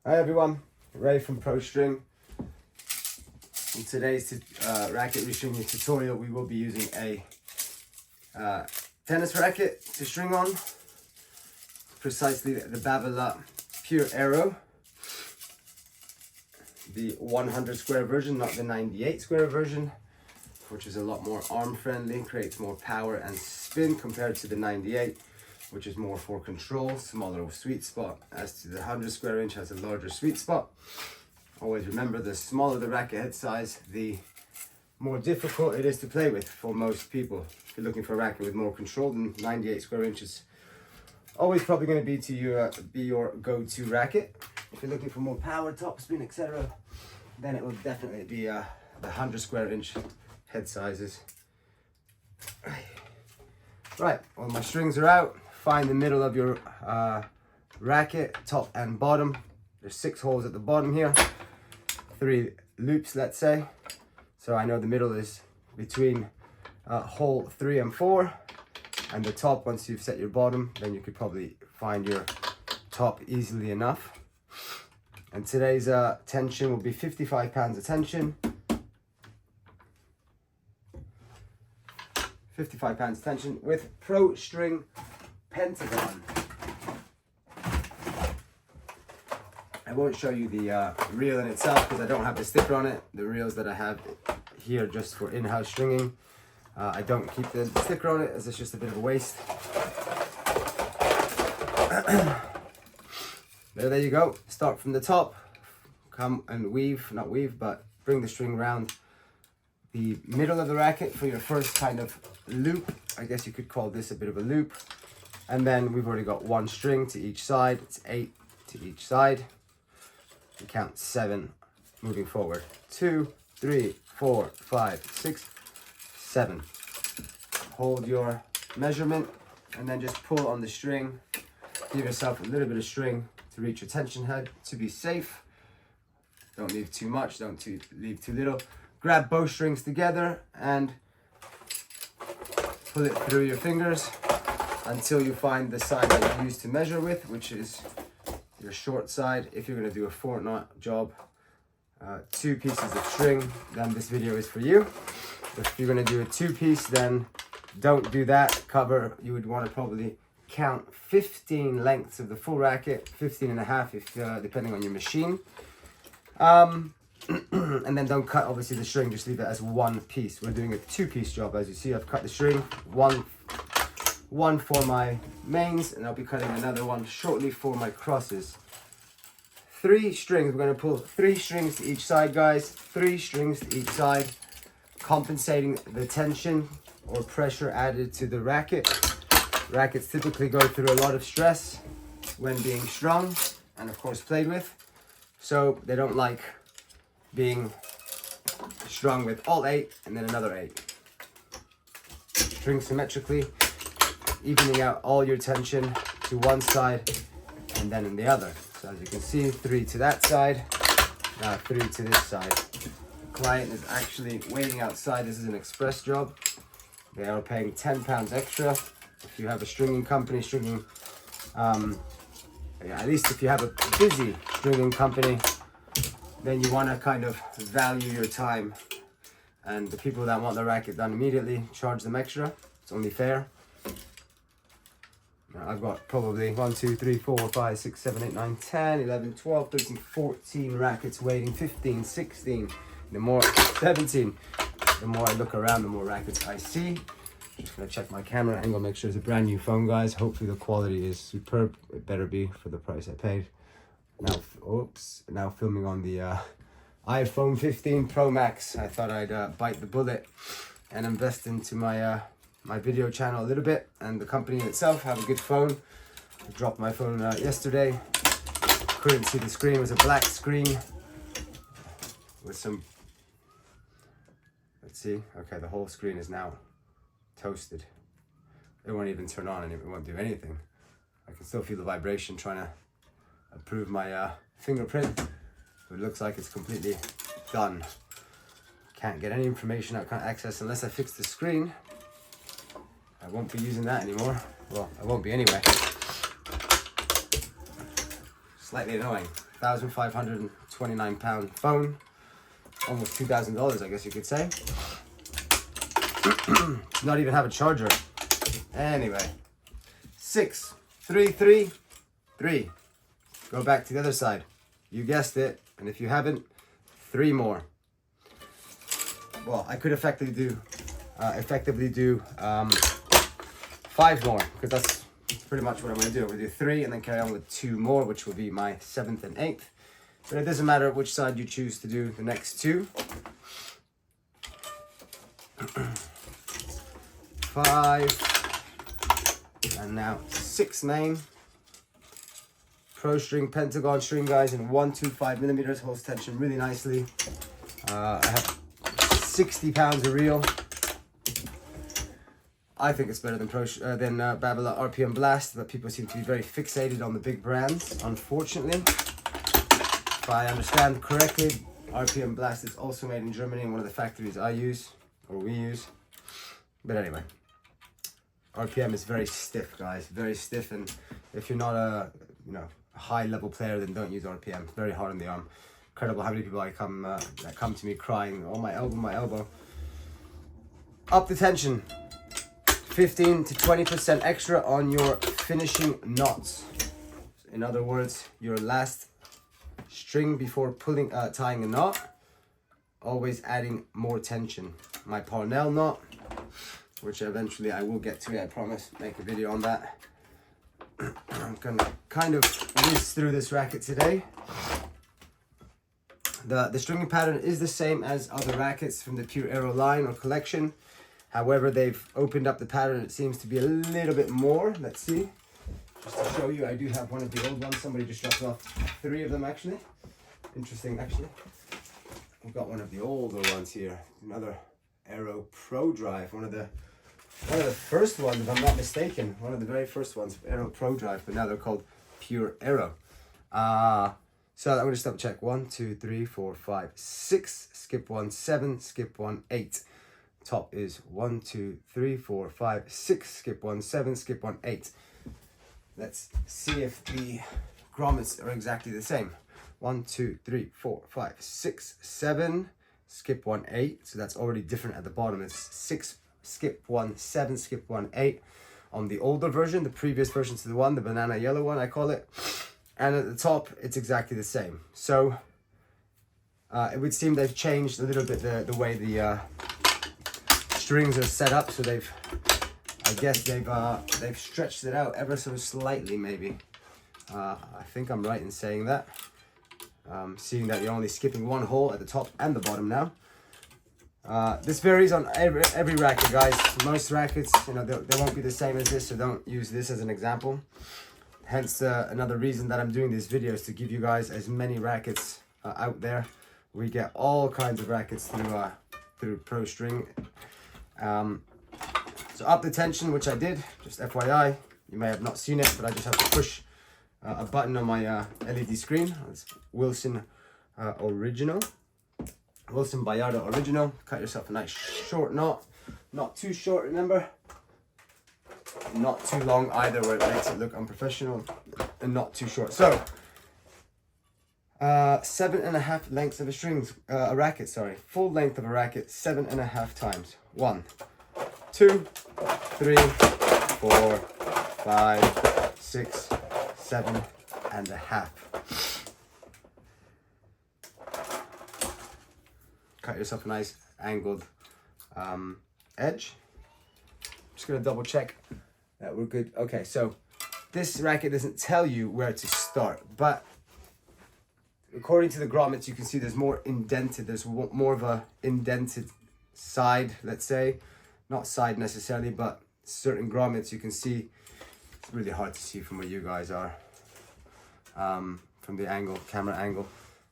Hi everyone, Ray from Pro String. In today's racket restringing tutorial, we will be using a tennis racket to string on, precisely the Babolat Pure Aero, the 100 square version, not the 98 square version, which is a lot more arm friendly, creates more power and spin compared to the 98, which is more for control, smaller sweet spot. As to the 100 square inch, has a larger sweet spot. Always remember, the smaller the racket head size, the more difficult it is to play with for most people. If you're looking for a racket with more control, then 98 square inches always probably going to be your go-to racket. If you're looking for more power, top spin, etc., then it will definitely be the 100 square inch head sizes. Right, all my strings are out. Find the middle of your racket, top and bottom. There's 6 holes at the bottom here, 3 loops, let's say. So I know the middle is between hole 3 and 4, and the top, once you've set your bottom, then you could probably find your top easily enough. And today's tension will be 55 pounds of tension. 55 pounds of tension with Pro String Pentagon. I won't show you the reel in itself because I don't have the sticker on it. The reels that I have here just for in-house stringing, I don't keep the sticker on it as it's just a bit of a waste. There you go. Start from the top, come and weave, not weave, but bring the string around the middle of the racket for your first kind of loop. I guess you could call this a bit of a loop. And then we've already got 1 string to each side. It's 8 to each side. You count 7 moving forward. 2, 3, 4, 5, 6, 7. Hold your measurement and then just pull on the string. Give yourself a little bit of string to reach your tension head to be safe. Don't leave too much, don't leave too little. Grab both strings together and pull it through your fingers until you find the side that you use to measure with, which is your short side. If you're going to do a 4-knot job, 2 pieces of string, then this video is for you. If you're going to do a 2-piece, then don't do that. Cover, you would want to probably count 15 lengths of the full racket, 15 and a half if depending on your machine. And then don't cut obviously the string, just leave it as 1 piece. We're doing a 2-piece job. As you see, I've cut the string, one for my mains, and I'll be cutting another one shortly for my crosses. 3 strings, we're going to pull 3 strings to each side, guys. 3 strings to each side, compensating the tension or pressure added to the racket. Rackets typically go through a lot of stress when being strung and of course played with, so they don't like being strung with all 8 and then another 8. String symmetrically, evening out all your tension to one side and then in the other. So as you can see, 3 to that side, now 3 to this side. The client is actually waiting outside. This is an express job. They are paying £10 extra. If you have a stringing company, at least if you have a busy stringing company, then you want to kind of value your time. And the people that want the racket done immediately, charge them extra. It's only fair. Now I've got probably 1, 2, 3, 4, 5, 6, 7, 8, 9, 10, 11, 12, 13, 14 rackets waiting, 15, 16, the more 17. The more I look around, the more rackets I see. Just gonna check my camera angle, make sure it's a brand new phone, guys. Hopefully the quality is superb. It better be for the price I paid. Now, now filming on the iPhone 15 Pro Max. I thought I'd bite the bullet and invest into my my video channel a little bit and the company itself. Have a good phone. I dropped my phone yesterday. Couldn't see the screen. It was a black screen with some. Let's see. Okay, the whole screen is now toasted. It won't even turn on and it won't do anything. I can still feel the vibration trying to approve my fingerprint. It looks like it's completely done. Can't get any information I can't access unless I fix the screen. I won't be using that anymore. Well, I won't be anyway. Slightly annoying. £1,529 phone, almost $2,000, I guess you could say. Not even have a charger. Anyway, 6, 3, 3, 3. Go back to the other side. You guessed it, and if you haven't, 3 more. Well, I could effectively do 5 more, because that's pretty much what I'm going to do. I'm going to do 3 and then carry on with 2 more, which will be my 7th and 8th. But it doesn't matter which side you choose to do the next 2. 5, and now 6 main. Pro string, pentagon string, guys, in 125 millimeters, holds tension really nicely. I have 60 pounds of reel. I think it's better than Babolat RPM Blast, but people seem to be very fixated on the big brands, unfortunately. If I understand correctly, RPM Blast is also made in Germany in one of the factories I use, or we use. But anyway, RPM is very stiff, guys, very stiff, and if you're not a high level player, then don't use RPM. Very hard on the arm. Incredible how many people that come to me crying, oh my elbow. Up the tension. 15 to 20% extra on your finishing knots. In other words, your last string before tying a knot, always adding more tension. My Parnell knot, which eventually I will get to, I promise, make a video on that. I'm gonna kind of whiz through this racket today. The stringing pattern is the same as other rackets from the Pure Aero line or collection. However, they've opened up the pattern. It seems to be a little bit more. Let's see. Just to show you, I do have one of the old ones. Somebody just dropped off 3 of them, actually. Interesting, actually. We've got one of the older ones here. Another Aero Pro Drive. One of the first ones, if I'm not mistaken. One of the very first ones, Aero Pro Drive. But now they're called Pure Aero. So I'm going to double check. 1, 2, 3, 4, 5, 6. Skip 1, 7. Skip 1, 8. Top is 1, 2, 3, 4, 5, 6. Skip 1, 7. Skip 1, 8. Let's see if the grommets are exactly the same. 1, 2, 3, 4, 5, 6, 7. Skip 1, 8. So that's already different at the bottom. It's 6. Skip 1, 7. Skip 1, 8. On the older version, the previous version to the one, the banana yellow one, I call it. And at the top, it's exactly the same. So it would seem they've changed a little bit the way the strings are set up. So they've stretched it out ever so slightly, maybe. I think I'm right in saying that. Seeing that you're only skipping 1 hole at the top and the bottom now. This varies on every racket, guys. Most rackets, they won't be the same as this, so don't use this as an example. Hence, another reason that I'm doing this video is to give you guys as many rackets out there. We get all kinds of rackets through Pro String. So up the tension, which I did, just FYI. You may have not seen it, but I just have to push a button on my LED screen. It's Wilson Original. Wilson Bayardo Original. Cut yourself a nice short knot. Not too short, remember. Not too long either, where it makes it look unprofessional. And not too short. So, 7.5 lengths of a racket, sorry. Full length of a racket, 7.5 times. 1, 2, 3, 4, 5, 6, 7.5. Cut yourself a nice angled edge. Just gonna double check that we're good. Okay, so this racket doesn't tell you where to start, but according to the grommets, you can see there's more indented. There's more of a indented side, let's say. Not side necessarily, but certain grommets you can see. It's really hard to see from where you guys are, from the camera angle.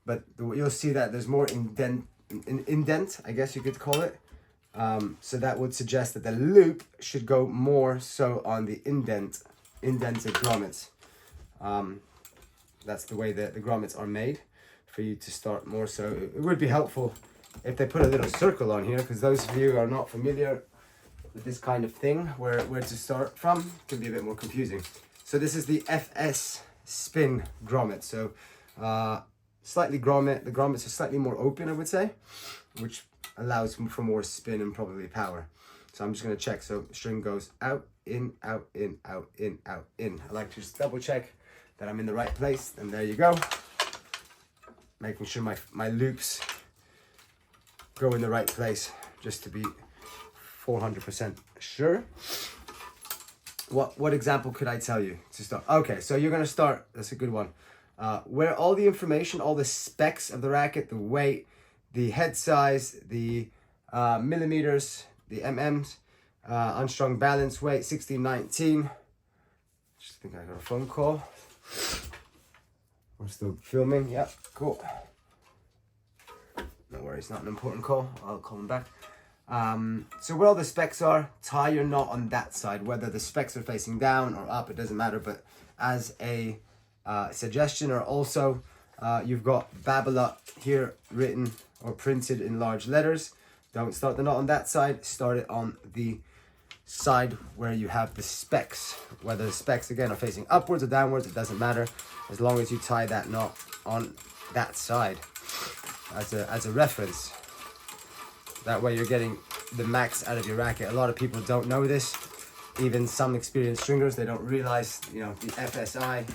But you'll see that there's more indent, I guess you could call it. So that would suggest that the loop should go more so on the indented grommets. That's the way that the grommets are made, for you to start more so. It would be helpful if they put a little circle on here, because those of you who are not familiar with this kind of thing, where to start from, can be a bit more confusing. So this is the FS spin grommet. So Slightly grommet. The grommets are slightly more open, I would say, which allows for more spin and probably power. So I'm just going to check. So string goes out, in, out, in, out, in, out, in. I like to just double check that I'm in the right place. And there you go. Making sure my loops go in the right place just to be 400% sure. What example could I tell you to start? Okay, so you're going to start. That's a good one. Where all the information, all the specs of the racket, the weight, the head size, the millimeters, the mm's, unstrung balance weight, 1619. Just think I got a phone call. We're still filming. Yep, cool. No worries, not an important call. I'll call him back. So where all the specs are, tie your knot on that side. Whether the specs are facing down or up, it doesn't matter. But as a suggestion, or also you've got Babolat here written or printed in large letters. Don't start the knot on that side, start it on the side where you have the specs. Whether the specs again are facing upwards or downwards, it doesn't matter, as long as you tie that knot on that side as a reference. That way you're getting the max out of your racket. A lot of people don't know this. Even some experienced stringers, they don't realize, you know, the FSI,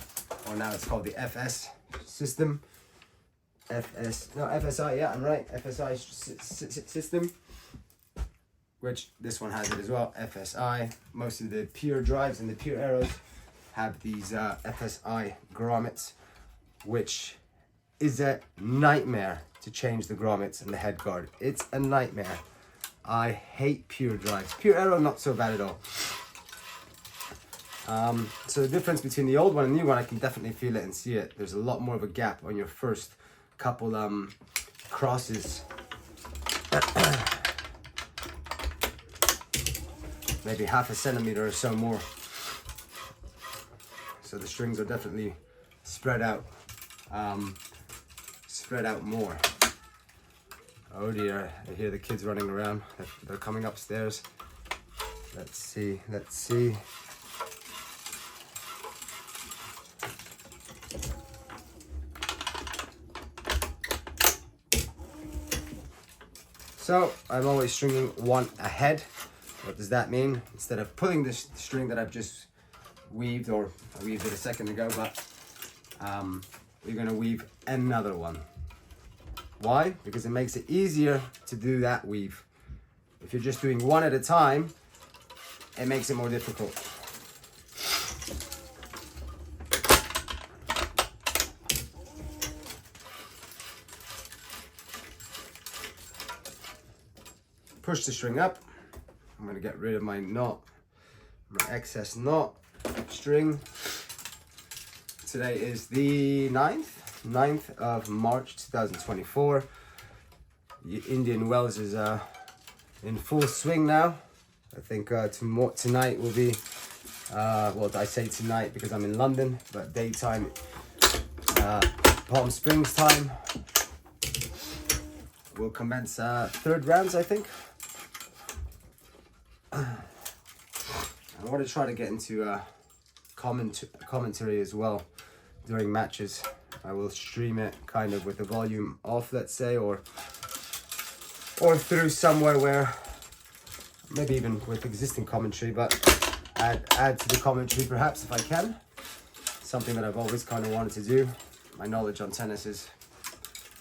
or now it's called the FS system. FSI, yeah, I'm right. FSI system, which this one has it as well. FSI. Most of the Pure drives and the Pure Aeros have these FSI grommets, which is a nightmare to change the grommets and the head guard. It's a nightmare. I hate Pure drives. Pure Aero, not so bad at all. So the difference between the old one and the new one, I can definitely feel it and see it. There's a lot more of a gap on your first couple crosses. Maybe half a centimeter or so more. So the strings are definitely spread out more. Oh dear, I hear the kids running around. They're coming upstairs. Let's see. So I'm always stringing one ahead. What does that mean? Instead of pulling this string that I've just weaved, or I weaved it a second ago, but you're gonna weave another one. Why? Because it makes it easier to do that weave. If you're just doing one at a time, it makes it more difficult. Push the string up. I'm going to get rid of my knot, my excess knot string. Today is the 9th of March 2024. The Indian Wells is in full swing now. I think tonight will be, well, I say tonight because I'm in London, but daytime, Palm Springs time, will commence third rounds, I think. I want to try to get into commentary as well during matches. I will stream it kind of with the volume off, let's say, or through somewhere where maybe even with existing commentary, but add to the commentary perhaps if I can. Something that I've always kind of wanted to do. My knowledge on tennis is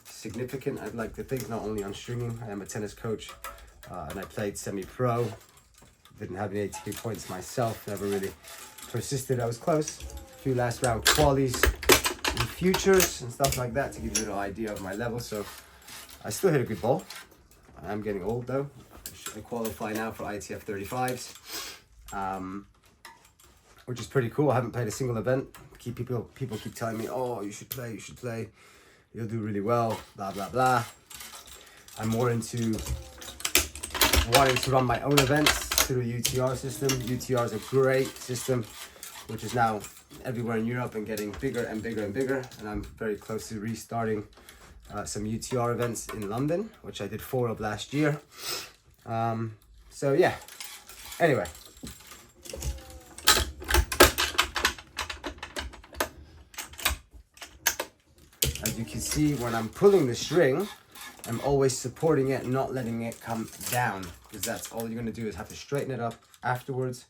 significant, I'd like to think, not only on stringing. I am a tennis coach and I played semi-pro. Didn't have any ATP points myself, never really persisted. I was close. A few last round qualies and futures and stuff like that to give you a little idea of my level. So I still hit a good ball. I am getting old though. I qualify now for ITF 35s, which is pretty cool. I haven't played a single event. People keep telling me, oh, you should play, you'll do really well, blah, blah, blah. I'm more into wanting to run my own events through a UTR system. UTR is a great system, which is now everywhere in Europe and getting bigger and bigger and bigger. And I'm very close to restarting some UTR events in London, which I did 4 of last year. So yeah, anyway. As you can see, when I'm pulling the string, I'm always supporting it, not letting it come down, because that's all you're going to do is have to straighten it up afterwards,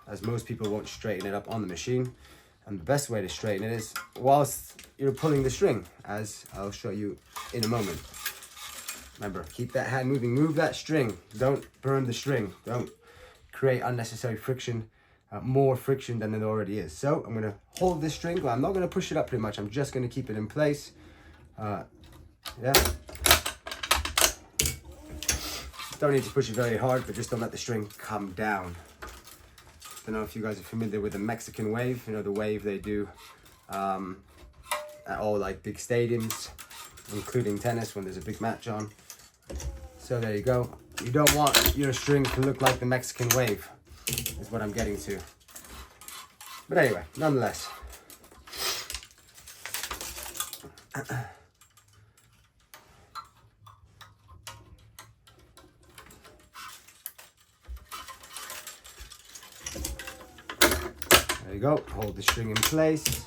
as most people won't straighten it up on the machine. And the best way to straighten it is whilst you're pulling the string, as I'll show you in a moment. Remember, keep that hand moving, move that string, don't burn the string, don't create unnecessary friction, more friction than it already is. So I'm going to hold this string, well, I'm not going to push it up pretty much, I'm just going to keep it in place. Yeah. Don't need to push it very hard, but just don't let the string come down. Don't know if you guys are familiar with the Mexican wave, you know, the wave they do at all like big stadiums, including tennis when there's a big match on. So there you go. You don't want your string to look like the Mexican wave, is what I'm getting to. But anyway, nonetheless. There you go, hold the string in place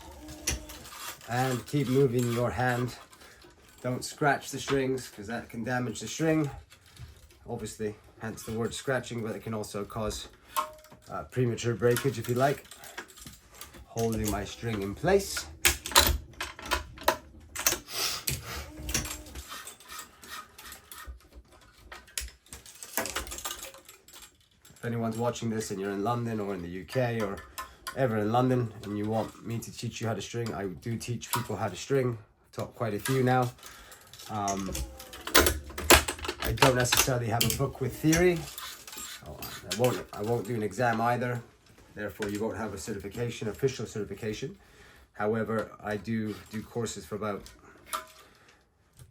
and keep moving your hand. Don't scratch the strings because that can damage the string. Obviously, hence the word scratching, but it can also cause premature breakage if you like. Holding my string in place. If anyone's watching this and you're in London or in the UK or ever in London and you want me to teach you how to string, I do teach people how to string. I've taught quite a few now. I don't necessarily have a book with theory. I won't do an exam either. Therefore, you won't have a certification, official certification. However, I do courses for about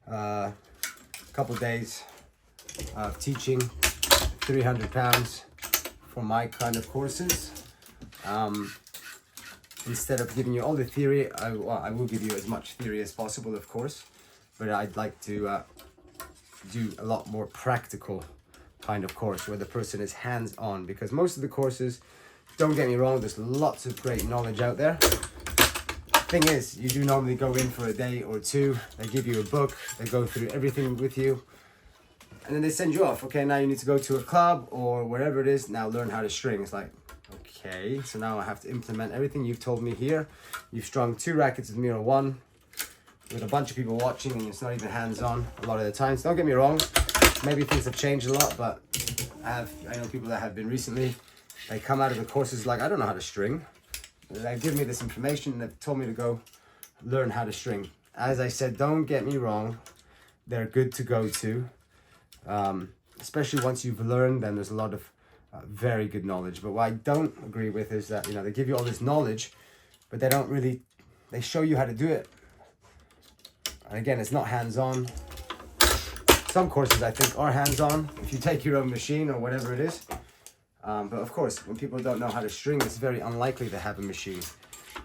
a couple days of teaching, £300 for my kind of courses. Instead of giving you all the theory, I will give you as much theory as possible, of course, but I'd like to do a lot more practical kind of course where the person is hands-on, because most of the courses, don't get me wrong, there's lots of great knowledge out there. Thing is, you do normally go in for a day or two, they give you a book, they go through everything with you, and then they send you off. Okay, now you need to go to a club or wherever it is, now learn how to string. It's like, okay, so now I have to implement everything you've told me here. You've strung 2 rackets with me or 1, with a bunch of people watching, and it's not even hands-on a lot of the times. Don't get me wrong, maybe things have changed a lot, but I know people that have been recently, they come out of the courses like, I don't know how to string. They've given me this information and they've told me to go learn how to string. As I said, don't get me wrong, they're good to go to. Especially once you've learned, then there's a lot of very good knowledge. But what I don't agree with is that, you know, they give you all this knowledge, but they don't really, they show you how to do it. And again, it's not hands-on. Some courses I think are hands-on if you take your own machine or whatever it is. But of course, when people don't know how to string, it's very unlikely to have a machine.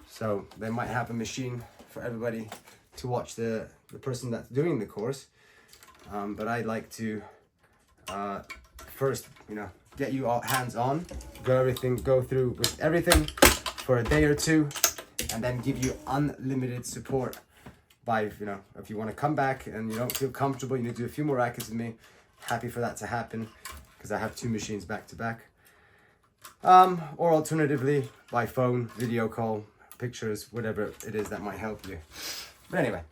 So they might have a machine for everybody to watch the person that's doing the course. But I'd like to first, you know, get you all hands-on, go through with everything for a day or two, and then give you unlimited support. By, you know, if you want to come back and you don't feel comfortable, you need to do a few more rackets with me, happy for that to happen, because I have 2 machines back to back. Or alternatively, by phone, video call, pictures, whatever it is that might help you. But anyway,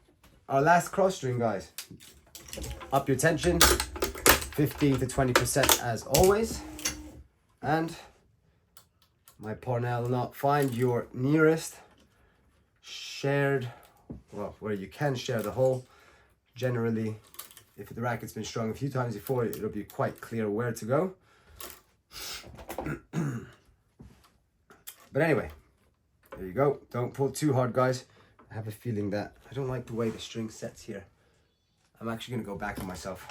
our last cross string, guys. Up your tension, 15 to 20% as always. And my Parnell knot, find your nearest shared, well, where you can share the hole. Generally, if the racket's been strung a few times before, it'll be quite clear where to go. But anyway, there you go. Don't pull too hard, guys. I have a feeling that I don't like the way the string sets here. I'm actually going to go back on myself.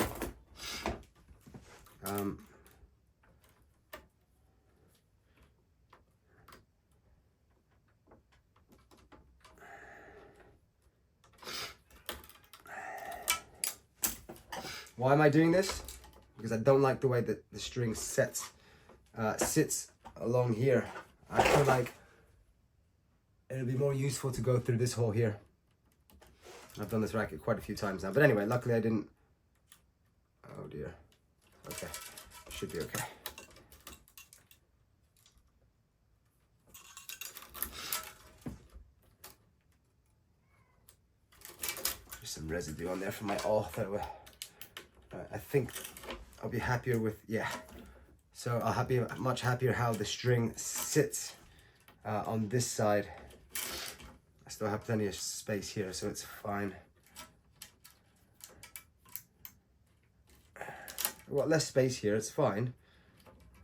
Why am I doing this? Because I don't like the way that the string sits along here. I feel like it'll be more useful to go through this hole here. I've done this racket quite a few times now. But anyway, luckily I didn't. Oh dear. Okay. Should be okay. There's some residue on there from my I think I'll be happier with, yeah. So I'll be much happier how the string sits on this side. I still have plenty of space here, so it's fine. I've got less space here, it's fine.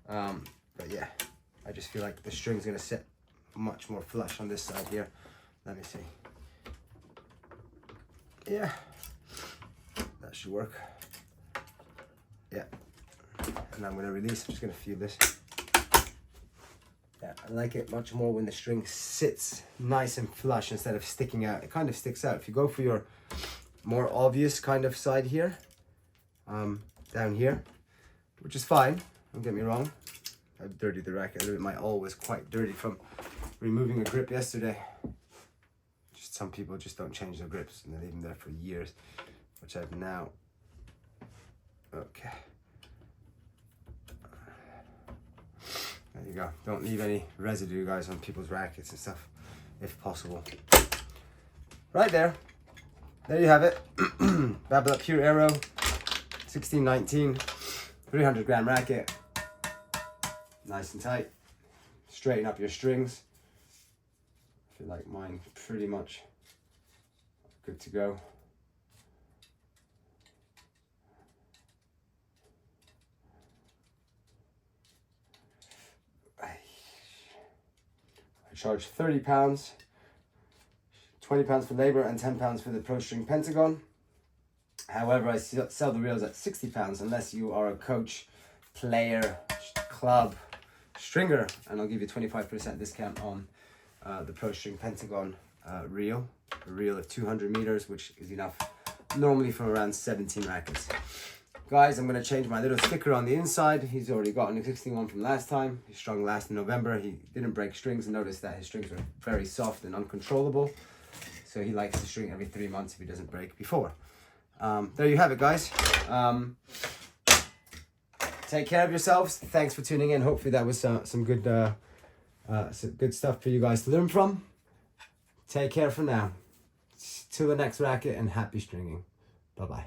But yeah, I just feel like the string's gonna sit much more flush on this side here. Let me see. Yeah, that should work. Yeah, and I'm gonna release, I'm just gonna feel this. Yeah, I like it much more when the string sits nice and flush instead of sticking out. It kind of sticks out. If you go for your more obvious kind of side here, down here, which is fine, don't get me wrong. I've dirtied the racket a little bit. My awl was quite dirty from removing a grip yesterday. Just some people just don't change their grips and they leave them there for years, which I've now. Okay. There you go. Don't leave any residue, guys, on people's rackets and stuff, if possible. Right there. There you have it. Babolat Pure Aero, 1619, 300 gram racket. Nice and tight. Straighten up your strings. I feel like mine pretty much good to go. I charge £30, £20 for labor and £10 for the Pro String Pentagon. However, I sell the reels at £60 unless you are a coach, player, club, stringer, and I'll give you 25% discount on the Pro String Pentagon reel. A reel of 200 meters, which is enough normally for around 17 rackets. Guys, I'm going to change my little sticker on the inside. He's already got an existing one from last time. He strung last in November. He didn't break strings and noticed that his strings were very soft and uncontrollable. So he likes to string every 3 months if he doesn't break before. There you have it, guys. Take care of yourselves. Thanks for tuning in. Hopefully that was some good stuff for you guys to learn from. Take care for now. Till the next racket and happy stringing. Bye-bye.